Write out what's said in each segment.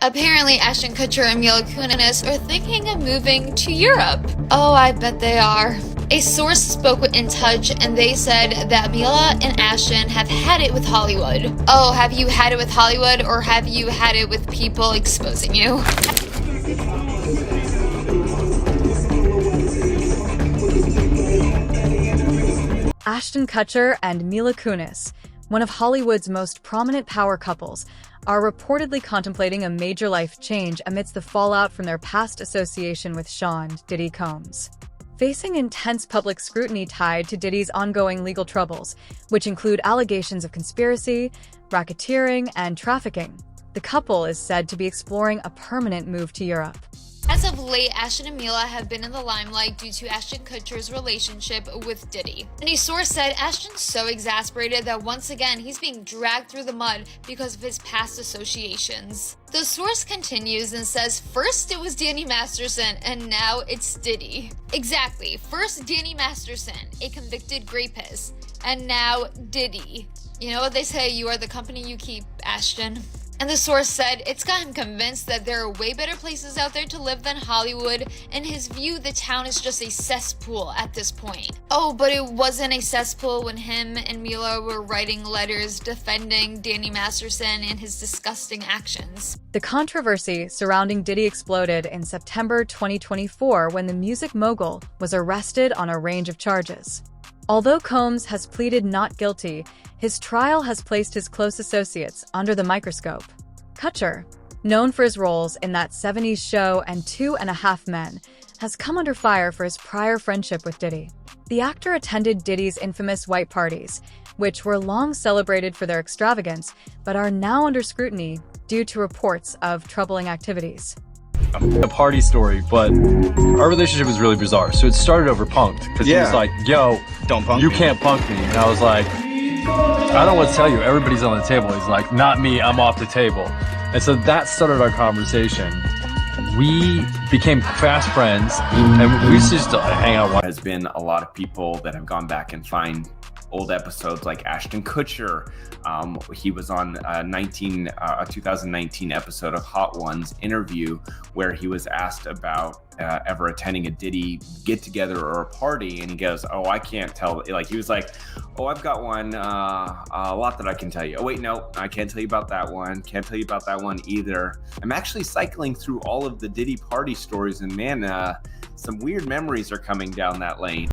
Apparently, Ashton Kutcher and Mila Kunis are thinking of moving to Europe. Oh, I bet they are. A source spoke with In Touch, and they said that Mila and Ashton have had it with Hollywood. Oh, have you had it with Hollywood, or have you had it with people exposing you? Ashton Kutcher and Mila Kunis, one of Hollywood's most prominent power couples, are reportedly contemplating a major life change amidst the fallout from their past association with Sean Diddy Combs. Facing intense public scrutiny tied to Diddy's ongoing legal troubles, which include allegations of conspiracy, racketeering, and trafficking, the couple is said to be exploring a permanent move to Europe. As of late, Ashton and Mila have been in the limelight due to Ashton Kutcher's relationship with Diddy. And a source said Ashton's so exasperated that once again he's being dragged through the mud because of his past associations. The source continues and says first it was Danny Masterson and now it's Diddy. Exactly, first Danny Masterson, a convicted rapist, and now Diddy. You know what they say, you are the company you keep, Ashton. And the source said it's got him convinced that there are way better places out there to live than Hollywood. In his view, the town is just a cesspool at this point. Oh, but it wasn't a cesspool when him and Mila were writing letters defending Danny Masterson and his disgusting actions. The controversy surrounding Diddy exploded in September 2024 when the music mogul was arrested on a range of charges. Although Combs has pleaded not guilty, his trial has placed his close associates under the microscope. Kutcher, known for his roles in That 70s Show and 2.5 Men, has come under fire for his prior friendship with Diddy. The actor attended Diddy's infamous white parties, which were long celebrated for their extravagance, but are now under scrutiny due to reports of troubling activities. A party story, but our relationship was really bizarre. So it started over punked because he was like, yo, don't punk you me. can't punk me. And I was like, I don't want to tell you, everybody's on the table. He's like, not me, I'm off the table. And so that started our conversation. We became fast friends and we used to just hang out. There's been a lot of people that have gone back and find old episodes like Ashton Kutcher. He was on a 2019 episode of Hot Ones interview where he was asked about ever attending a Diddy get together or a party, and he goes, "Oh, I can't tell." Like he was like, "Oh, I've got one, a lot that I can tell you." Oh wait, no, I can't tell you about that one. Can't tell you about that one either. I'm actually cycling through all of the Diddy party stories, and man, some weird memories are coming down that lane.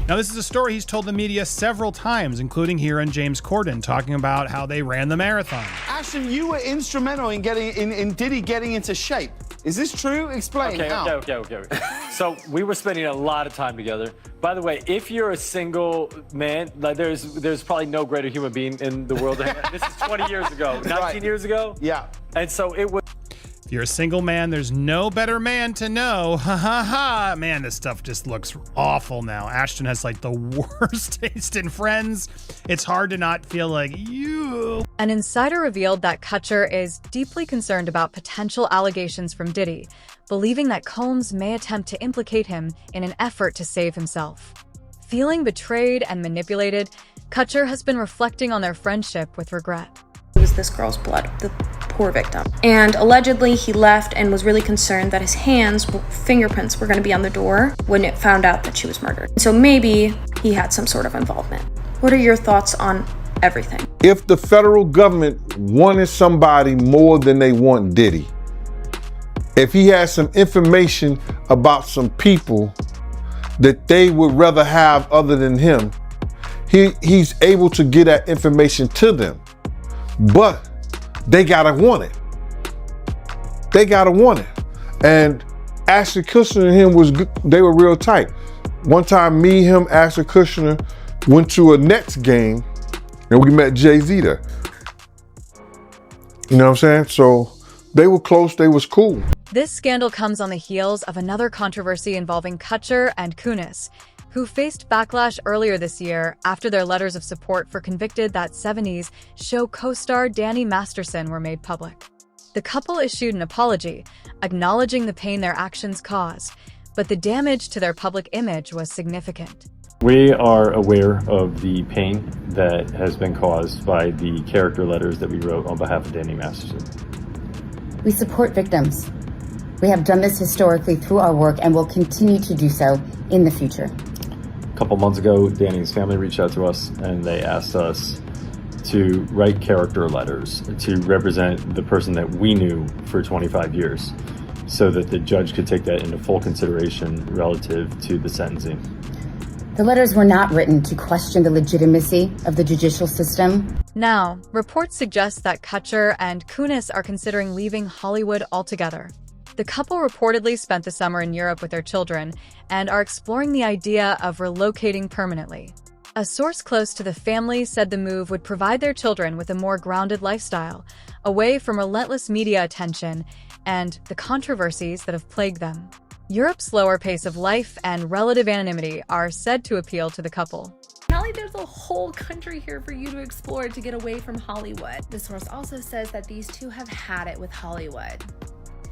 Now, this is a story he's told the media several times, including here on James Corden, talking about how they ran the marathon. Ashton, you were instrumental in Diddy getting into shape. Is this true? Explain. Okay. So we were spending a lot of time together. By the way, if you're a single man, like there's probably no greater human being in the world. This is 20 years ago, 19 years ago. Yeah. And so it was. If you're a single man, there's no better man to know. Ha ha ha. Man, this stuff just looks awful now. Ashton has like the worst taste in friends. It's hard to not feel like you. An insider revealed that Kutcher is deeply concerned about potential allegations from Diddy, believing that Combs may attempt to implicate him in an effort to save himself. Feeling betrayed and manipulated, Kutcher has been reflecting on their friendship with regret. It was this girl's blood, the poor victim. And allegedly he left and was really concerned that his fingerprints were going to be on the door when it found out that she was murdered. So maybe he had some sort of involvement. What are your thoughts on everything? If the federal government wanted somebody more than they want Diddy, if he has some information about some people that they would rather have other than him, he's able to get that information to them. But they gotta want it. They gotta want it. And Ashton Kutcher and him they were real tight. One time me, him, Ashton Kutcher went to a Nets game and we met Jay-Z there. You know what I'm saying? So They were close, they was cool. This scandal comes on the heels of another controversy involving Kutcher and Kunis, who faced backlash earlier this year after their letters of support for Convicted That 70s show co-star Danny Masterson were made public. The couple issued an apology, acknowledging the pain their actions caused, but the damage to their public image was significant. We are aware of the pain that has been caused by the character letters that we wrote on behalf of Danny Masterson. We support victims. We have done this historically through our work and will continue to do so in the future. A couple months ago, Danny's family reached out to us and they asked us to write character letters to represent the person that we knew for 25 years so that the judge could take that into full consideration relative to the sentencing. The letters were not written to question the legitimacy of the judicial system. Now, reports suggest that Kutcher and Kunis are considering leaving Hollywood altogether. The couple reportedly spent the summer in Europe with their children and are exploring the idea of relocating permanently. A source close to the family said the move would provide their children with a more grounded lifestyle, away from relentless media attention and the controversies that have plagued them. Europe's slower pace of life and relative anonymity are said to appeal to the couple. Not like there's a whole country here for you to explore to get away from Hollywood. The source also says that these two have had it with Hollywood.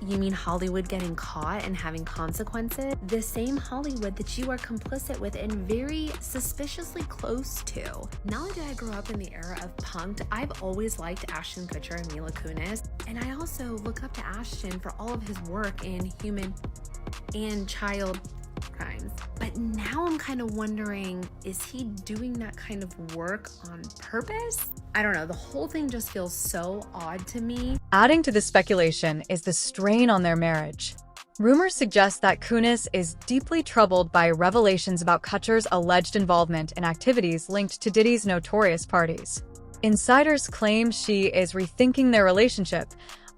You mean Hollywood getting caught and having consequences? The same Hollywood that you are complicit with and very suspiciously close to. Not only did I grow up in the era of punked, I've always liked Ashton Kutcher and Mila Kunis. And I also look up to Ashton for all of his work in human and child crimes. But now I'm kind of wondering, is he doing that kind of work on purpose? I don't know, the whole thing just feels so odd to me. Adding to the speculation is the strain on their marriage. Rumors suggest that Kunis is deeply troubled by revelations about Kutcher's alleged involvement in activities linked to Diddy's notorious parties. Insiders claim she is rethinking their relationship,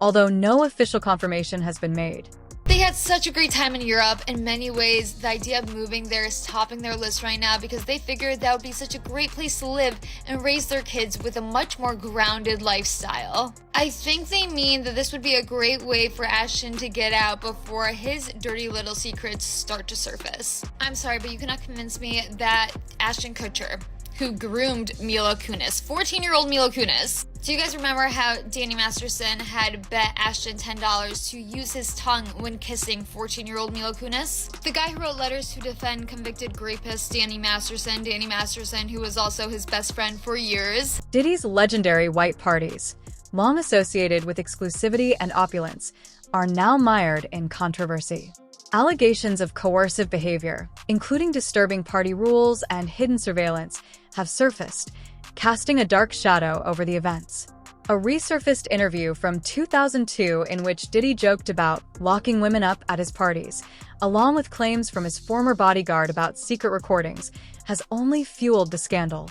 although no official confirmation has been made. They had such a great time in Europe. In many ways, the idea of moving there is topping their list right now because they figured that would be such a great place to live and raise their kids with a much more grounded lifestyle. I think they mean that this would be a great way for Ashton to get out before his dirty little secrets start to surface. I'm sorry, but you cannot convince me that Ashton Kutcher, who groomed Mila Kunis, 14-year-old Mila Kunis. Do you guys remember how Danny Masterson had bet Ashton $10 to use his tongue when kissing 14-year-old Mila Kunis? The guy who wrote letters to defend convicted rapist Danny Masterson, who was also his best friend for years. Diddy's legendary white parties, long associated with exclusivity and opulence, are now mired in controversy. Allegations of coercive behavior, including disturbing party rules and hidden surveillance, have surfaced, casting a dark shadow over the events. A resurfaced interview from 2002 in which Diddy joked about locking women up at his parties, along with claims from his former bodyguard about secret recordings, has only fueled the scandal.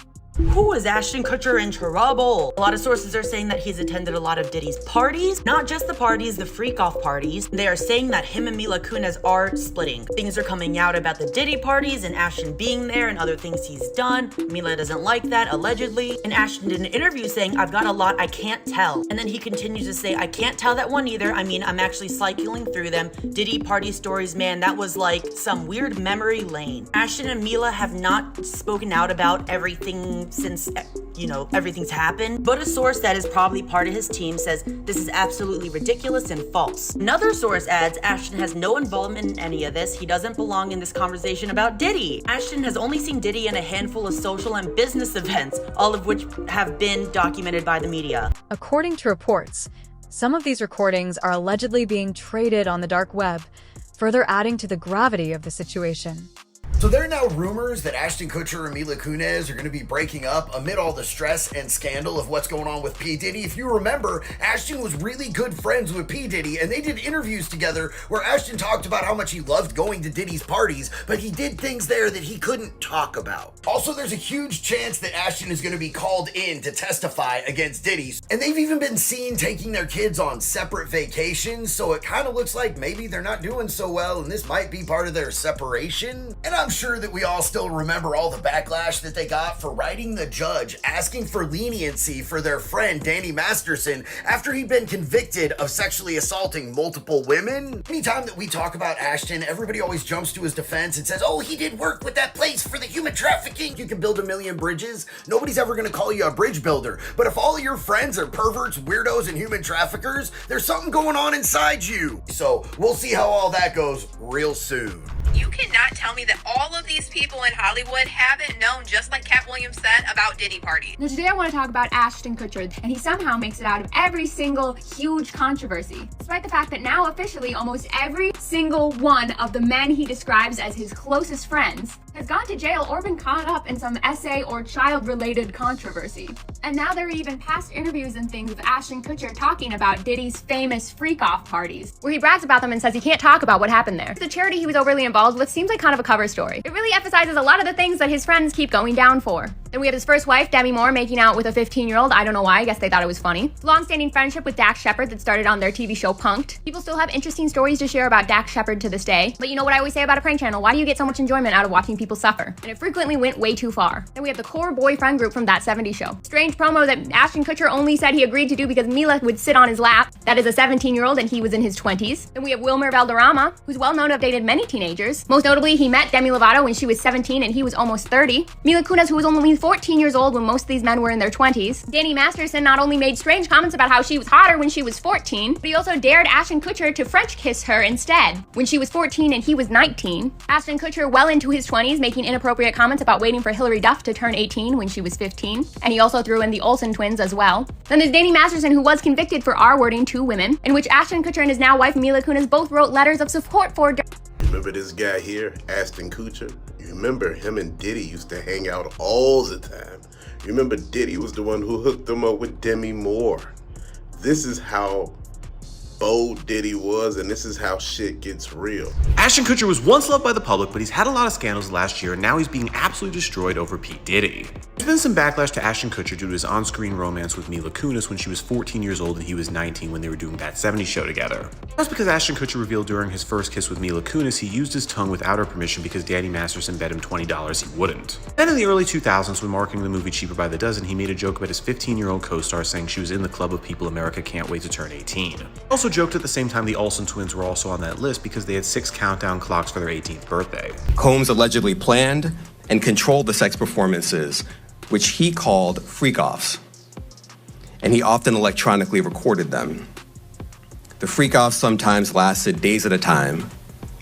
Who is Ashton Kutcher in trouble? A lot of sources are saying that he's attended a lot of Diddy's parties, not just the parties, the freak-off parties. They are saying that him and Mila Kunis are splitting. Things are coming out about the Diddy parties and Ashton being there and other things he's done. Mila doesn't like that, allegedly. And Ashton did an interview saying, "I've got a lot I can't tell." And then he continues to say, "I can't tell that one either. I mean, I'm actually cycling through them. Diddy party stories, man, that was like some weird memory lane." Ashton and Mila have not spoken out about everything since, everything's happened, but a source that is probably part of his team says this is absolutely ridiculous and false. Another source adds Ashton has no involvement in any of this. He doesn't belong in this conversation about Diddy. Ashton has only seen Diddy in a handful of social and business events, all of which have been documented by the media. According to reports, some of these recordings are allegedly being traded on the dark web, further adding to the gravity of the situation. So there are now rumors that Ashton Kutcher and Mila Kunis are going to be breaking up amid all the stress and scandal of what's going on with p.diddy. If you remember, Ashton was really good friends with p.diddy, and they did interviews together where Ashton talked about how much he loved going to Diddy's parties, but he did things there that he couldn't talk about. Also, there's a huge chance that Ashton is going to be called in to testify against Diddy, and they've even been seen taking their kids on separate vacations, so it kind of looks like maybe they're not doing so well, and this might be part of their separation. And I'm sure that we all still remember all the backlash that they got for writing the judge asking for leniency for their friend Danny Masterson after he'd been convicted of sexually assaulting multiple women. Anytime that we talk about Ashton, everybody always jumps to his defense and says, oh, he did work with that place for the human trafficking. You can build a million bridges. Nobody's ever gonna call you a bridge builder. But if all of your friends are perverts, weirdos, and human traffickers, there's something going on inside you. So we'll see how all that goes real soon. You cannot tell me that all of these people in Hollywood haven't known, just like Cat Williams said, about Diddy parties. Now today I want to talk about Ashton Kutcher, and he somehow makes it out of every single huge controversy, despite the fact that now officially almost every single one of the men he describes as his closest friends has gone to jail or been caught up in some essay or child-related controversy. And now there are even past interviews and things of Ashton Kutcher talking about Diddy's famous freak-off parties, where he brags about them and says he can't talk about what happened there. The charity he was overly involved with seems like kind of a cover story. It really emphasizes a lot of the things that his friends keep going down for. Then we have his first wife, Demi Moore, making out with a 15-year-old. I don't know why, I guess they thought it was funny. His long-standing friendship with Dax Shepard that started on their TV show Punk'd. People still have interesting stories to share about Dax Shepard to this day. But you know what I always say about a prank channel? Why do you get so much enjoyment out of watching people suffer? And it frequently went way too far. Then we have the core boyfriend group from That 70s Show. Strange promo that Ashton Kutcher only said he agreed to do because Mila would sit on his lap. That is a 17-year-old and he was in his 20s. Then we have Wilmer Valderrama, who's well known to have dated many teenagers. Most notably, he met Demi Lovato when she was 17 and he was almost 30. Mila Kunis, who was only 14 years old when most of these men were in their 20s. Danny Masterson not only made strange comments about how she was hotter when she was 14, but he also dared Ashton Kutcher to French kiss her instead when she was 14 and he was 19. Ashton Kutcher well into his 20s making inappropriate comments about waiting for Hilary Duff to turn 18 when she was 15. And he also threw in the Olsen twins as well. Then there's Danny Masterson, who was convicted for R-wording 2 women, in which Ashton Kutcher and his now wife Mila Kunis both wrote letters of support for. Remember this guy here, Ashton Kutcher? You remember him and Diddy used to hang out all the time. You remember Diddy was the one who hooked them up with Demi Moore. This is how bold Diddy was, and this is how shit gets real. Ashton Kutcher was once loved by the public, but he's had a lot of scandals last year, and now he's being absolutely destroyed over p.diddy. There's been some backlash to Ashton Kutcher due to his on-screen romance with Mila Kunis when she was 14 years old and he was 19 when they were doing That 70s Show together. That's because Ashton Kutcher revealed during his first kiss with Mila Kunis he used his tongue without her permission because Danny Masterson bet him $20 he wouldn't. Then in the early 2000s, when marketing the movie Cheaper by the Dozen, he made a joke about his 15-year-old co-star saying she was in the club of people America can't wait to turn 18. He also joked at the same time the Olsen twins were also on that list because they had 6 countdown clocks for their 18th birthday. Combs allegedly planned and controlled the sex performances, which he called freak-offs, and he often electronically recorded them. The freak-offs sometimes lasted days at a time,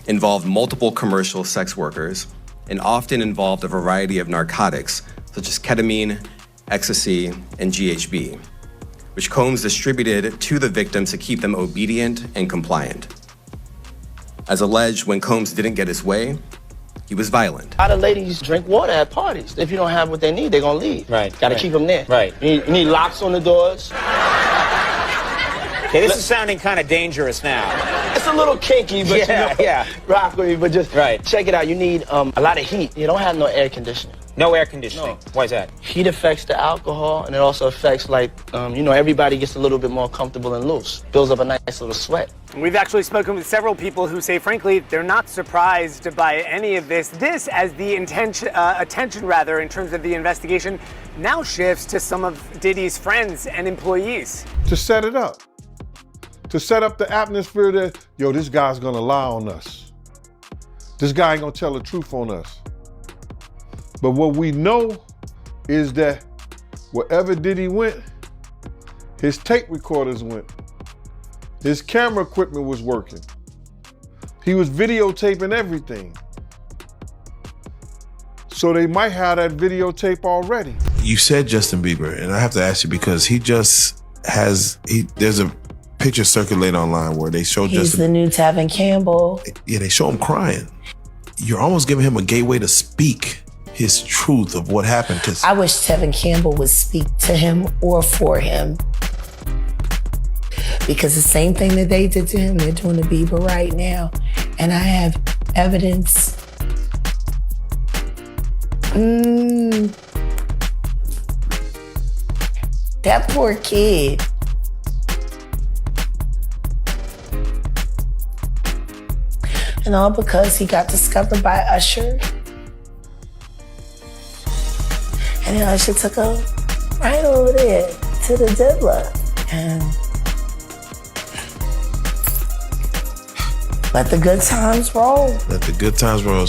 involved multiple commercial sex workers, and often involved a variety of narcotics such as ketamine, ecstasy, and GHB, which Combs distributed to the victims to keep them obedient and compliant. As alleged, when Combs didn't get his way, he was violent. A lot of ladies drink water at parties. If you don't have what they need, they're gonna leave. Right. Gotta keep them there. Right. You need locks on the doors. Okay, this is sounding kind of dangerous now. It's a little kinky, but yeah. Rock with me, but just check it out. You need a lot of heat. You don't have no air conditioning. No air conditioning. No. Why is that? Heat affects the alcohol, and it also affects, like, everybody gets a little bit more comfortable and loose. Builds up a nice little sweat. We've actually spoken with several people who say, frankly, they're not surprised by any of this. This, as the attention, in terms of the investigation, now shifts to some of Diddy's friends and employees. To set it up. To set up the atmosphere that, yo, this guy's gonna lie on us. This guy ain't gonna tell the truth on us. But what we know is that wherever Diddy went, his tape recorders went. His camera equipment was working. He was videotaping everything. So they might have that videotape already. You said Justin Bieber, and I have to ask you because there's a picture circulating online where they show He's Justin. the new Tevin Campbell. Yeah, they show him crying. You're almost giving him a gateway to speak his truth of what happened. I wish Tevin Campbell would speak to him or for him. Because the same thing that they did to him, they're doing to Bieber right now. And I have evidence. That poor kid. And all because he got discovered by Usher Yeah, she took her right over there to the diddler. And let the good times roll. Let the good times roll.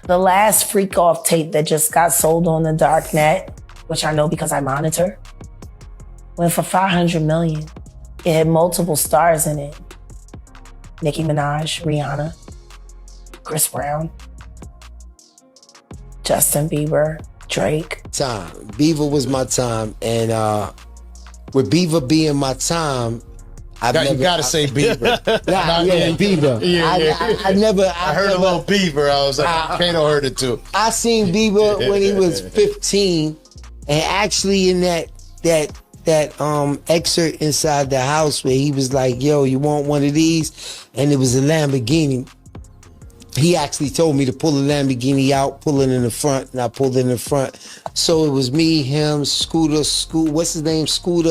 The last freak off tape that just got sold on the dark net, which I know because I monitor, went for $500 million. It had multiple stars in it. Nicki Minaj, Rihanna, Chris Brown, Justin Bieber, Drake. Time. Beaver was my time. And with Beaver being my time, You gotta say Beaver. Beaver. I heard a little Beaver. I was like, Kano heard it too. I seen Bieber when he was 15, and actually in that excerpt inside the house where he was like, "Yo, you want one of these?" And it was a Lamborghini. He actually told me to pull the Lamborghini out, pull it in the front, and I pulled it in the front. So it was me, him, Scooter, what's his name? Scooter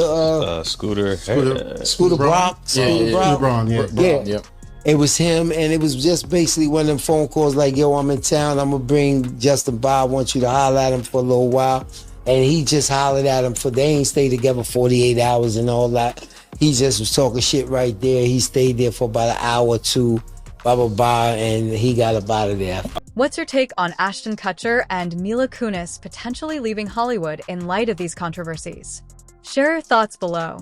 Brock. Scooter Braun. Yeah. It was him, and it was just basically one of them phone calls like, "Yo, I'm in town. I'm gonna bring Justin by. I want you to holler at him for a little while." And he just hollered at him they ain't stayed together 48 hours and all that. He just was talking shit right there. He stayed there for about an hour or two, blah, blah, blah, and he got up out of there. What's your take on Ashton Kutcher and Mila Kunis potentially leaving Hollywood in light of these controversies? Share your thoughts below.